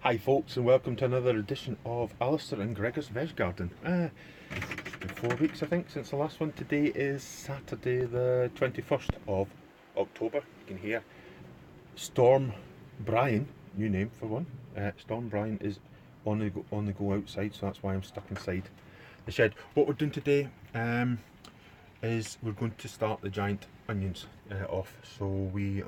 Hi folks, and welcome to another edition of Alistair and Gregor's Veg Garden. It's been 4 weeks I think since the last one. Today is Saturday the 21st of October. You can hear Storm Brian, new name for one. Storm Brian is on the go outside, so that's why I'm stuck inside the shed. What we're doing today is we're going to start the giant onions off. So we've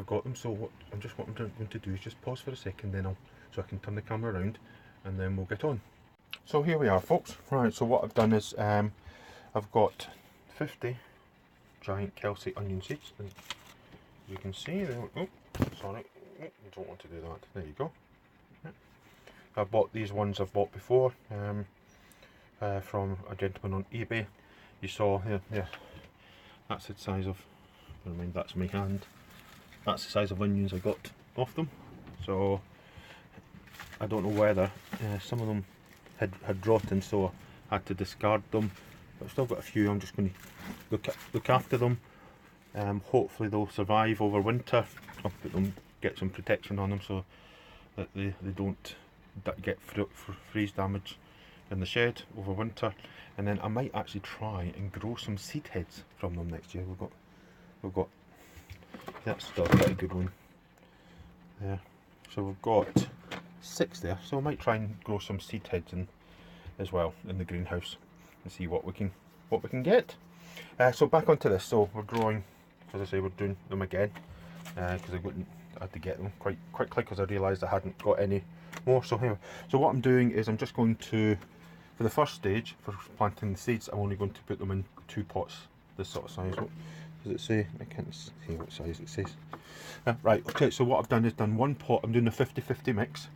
got them. So what I'm going to do is just pause for a second, then so I can turn the camera around, and then we'll get on. So here we are, folks. Right. So what I've done is I've got 50 giant Kelsey onion seeds, and you can see they. Oh, sorry, I don't want to do that. There you go. Yeah. I bought these ones I've bought before from a gentleman on eBay. You saw here, yeah, that's the size of, never mind, that's my hand. That's the size of onions I got off them. So I don't know whether some of them had rotten, so I had to discard them. But I've still got a few. I'm just going to look after them. Hopefully they'll survive over winter. I'll get some protection on them so that they don't get freeze damage in the shed over winter. And then I might actually try and grow some seed heads from them next year. We've got that's still quite a good one there. So we've got 6 there, so I might try and grow some seed heads in as well in the greenhouse and see what we can get. So back onto this. So we're growing, as I say, we're doing them again because I had to get them quite quickly because I realised I hadn't got any more. So anyway, so what I'm doing is I'm just going to, for the first stage for planting the seeds, I'm only going to put them in 2 pots this sort of size. What does it say? I can't see what size it says. Right, okay, so what I've done is done 1 pot. I'm doing a 50-50 mix.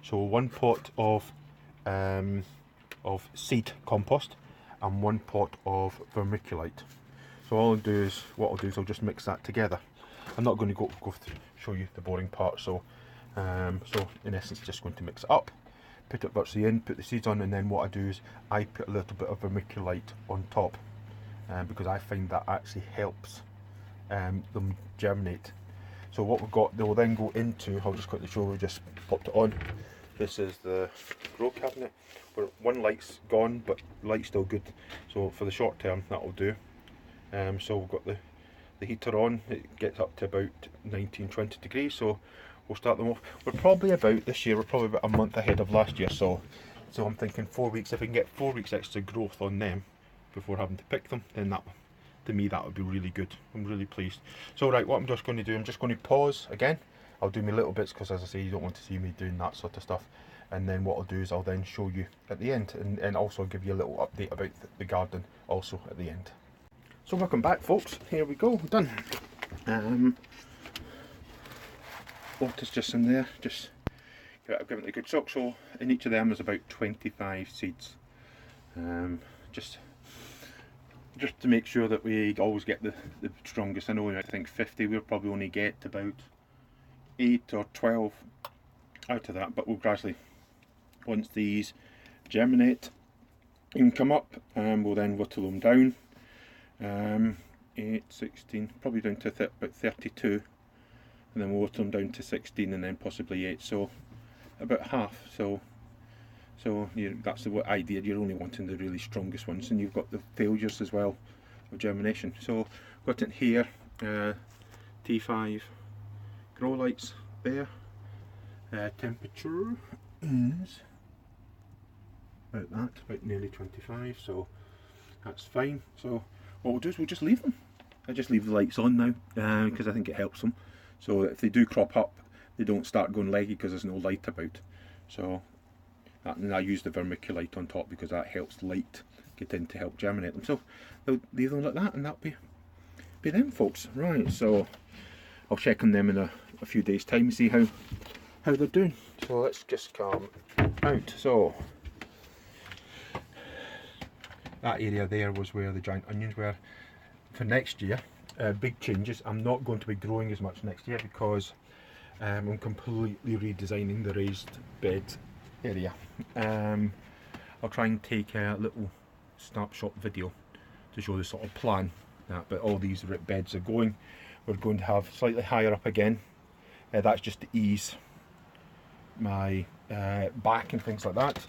So 1 pot of seed compost and 1 pot of vermiculite. So all I'll do is, I'll just mix that together. I'm not going to go through, show you the boring part. So so in essence, just going to mix it up, put it virtually in, put the seeds on, and then what I do is I put a little bit of vermiculite on top, because I find that actually helps them germinate. So what we've got, they will then go into, I'll just quickly show you, just popped it on. This is the grow cabinet, where one light's gone, but the light's still good. So for the short term, that'll do. So we've got the heater on. It gets up to about 19-20 degrees. So we'll start them off. We're probably about, this year, we're probably about a month ahead of last year. So I'm thinking 4 weeks. If we can get 4 weeks extra growth on them before having to pick them, then that, to me, that would be really good. I'm really pleased. So right, what I'm just going to do, I'm just going to pause again. I'll do my little bits because, as I say, you don't want to see me doing that sort of stuff. And then what I'll do is I'll then show you at the end, and also give you a little update about the garden also at the end. So welcome back, folks. Here we go, done. Water's just in there, just give it a good soak. So in each of them is about 25 seeds. Just to make sure that we always get the strongest. I know I think 50, we'll probably only get about 8 or 12 out of that, but we'll gradually, once these germinate and come up, we'll then whittle them down. 8, 16, probably down to about 32, and then we'll whittle them down to 16, and then possibly 8, so about half. So that's the idea. You're only wanting the really strongest ones, and you've got the failures as well of germination. So got it here, T5 grow lights there. Temperature is about nearly 25, so that's fine. So what we'll do is we'll just leave them. I just leave the lights on now because I think it helps them. So if they do crop up, they don't start going leggy because there's no light about. So and I use the vermiculite on top because that helps light get in to help germinate them. So they'll leave them like that, and that'll be them, folks. Right, so I'll check on them in a few days' time and see how they're doing. So let's just come out. So that area there was where the giant onions were. For next year, big changes. I'm not going to be growing as much next year because I'm completely redesigning the raised bed area. I'll try and take a little snapshot video to show the sort of plan that, but all these beds are going. We're going to have slightly higher up again. That's just to ease my back and things like that.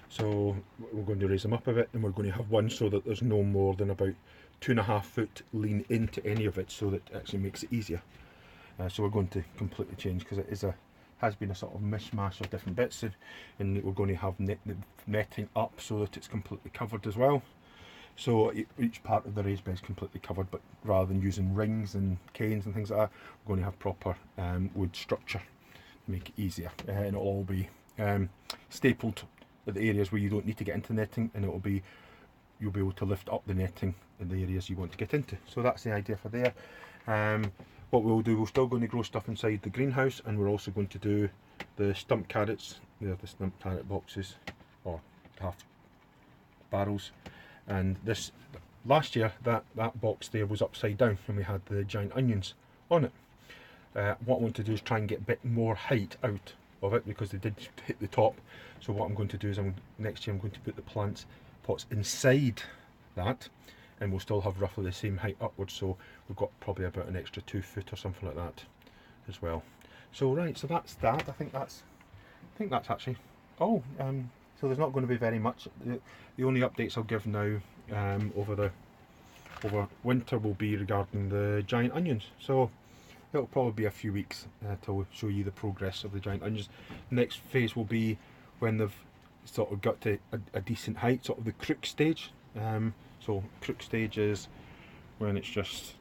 So we're going to raise them up a bit, and we're going to have one so that there's no more than about 2.5 foot lean into any of it, so that it actually makes it easier. So we're going to completely change, because it is has been a sort of mishmash of different bits, and we're going to have the netting up so that it's completely covered as well. So each part of the raised bed is completely covered, but rather than using rings and canes and things like that, we're going to have proper wood structure to make it easier, and it'll all be stapled at the areas where you don't need to get into netting, and you'll be able to lift up the netting in the areas you want to get into. So that's the idea for there. What we'll do, we're still going to grow stuff inside the greenhouse, and we're also going to do the stump carrots. They're the stump carrot boxes, or half barrels. And this last year, that box there was upside down, and we had the giant onions on it. What I want to do is try and get a bit more height out of it, because they did hit the top. So what I'm going to do is, next year I'm going to put the plant pots inside that, and we'll still have roughly the same height upwards, so we've got probably about an extra 2 foot or something like that as well. So right, so that's that. I think that's actually all. So there's not going to be very much. The only updates I'll give now over winter will be regarding the giant onions. So it'll probably be a few weeks till show you the progress of the giant onions. Next phase will be when they've sort of got to a decent height, sort of the crook stage. So crook stage is when it's just,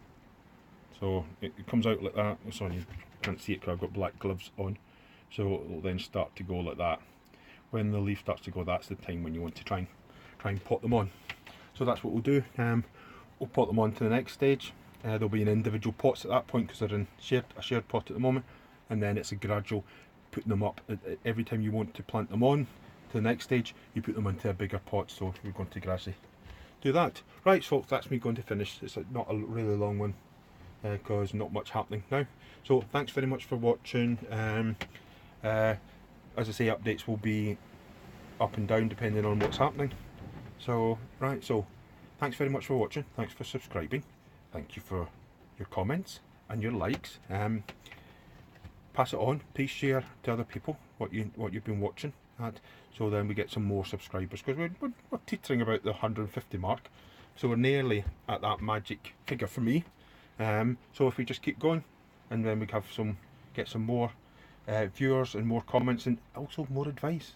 so it comes out like that. Oh, sorry, you can't see it because I've got black gloves on. So it'll then start to go like that. When the leaf starts to go, that's the time when you want to try and pot them on. So that's what we'll do. We'll pot them on to the next stage. They'll be in individual pots at that point, because they're in a shared pot at the moment, and then it's a gradual putting them up. Every time you want to plant them on to the next stage, you put them into a bigger pot. So we're going to gradually do that. Right, folks, that's me going to finish. It's not a really long one, because not much happening now. So thanks very much for watching. As I say, updates will be up and down depending on what's happening. So right, so thanks very much for watching. Thanks for subscribing. Thank you for your comments and your likes. Pass it on. Please share to other people what you've been watching at, so then we get some more subscribers, because we're teetering about the 150 mark. So we're nearly at that magic figure for me. So if we just keep going, and then we have get some more viewers and more comments, and also more advice.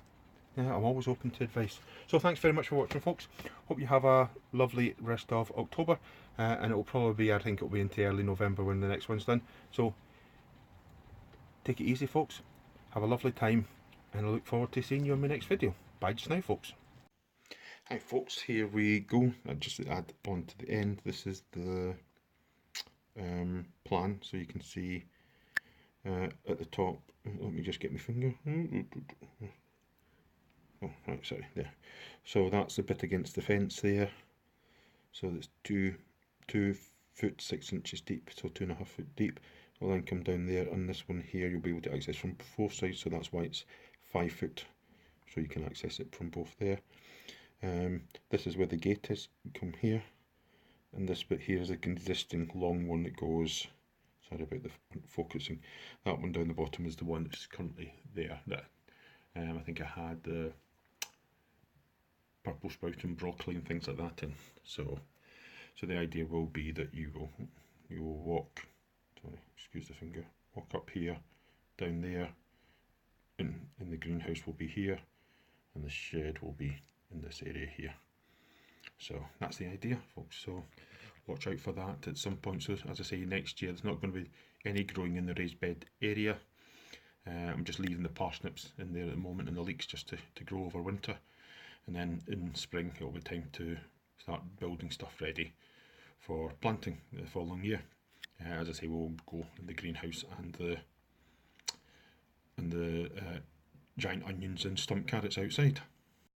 I'm always open to advice. So thanks very much for watching, folks. Hope you have a lovely rest of October, and it will probably be, I think it'll be into early November when the next one's done. So take it easy, folks. Have a lovely time, and I look forward to seeing you in my next video. Bye just now, folks. Hi folks, here we go. I just add on to the end. This is the plan, so you can see at the top. Let me just get my finger. Oh, right, sorry, there. So that's the bit against the fence there. So that's 2 foot 6 inches deep, so 2.5 foot deep. It'll then come down there, and this one here you'll be able to access from both sides, so that's why it's 5 foot, so you can access it from both there. This is where the gate is, come here, and this bit here is an existing long one that goes, sorry about the focusing, that one down the bottom is the one that's currently there, that I think I had the purple sprout and broccoli and things like that in. So the idea will be that you will walk, sorry, excuse the finger, walk up here, down there, in the greenhouse will be here, and the shed will be in this area here. So that's the idea, folks. So watch out for that at some point. So as I say, next year there's not going to be any growing in the raised bed area. I'm just leaving the parsnips in there at the moment, and the leeks just to grow over winter, and then in spring it'll be time to start building stuff ready for planting the following year. As I say, we'll go in the greenhouse and the giant onions and stump carrots outside.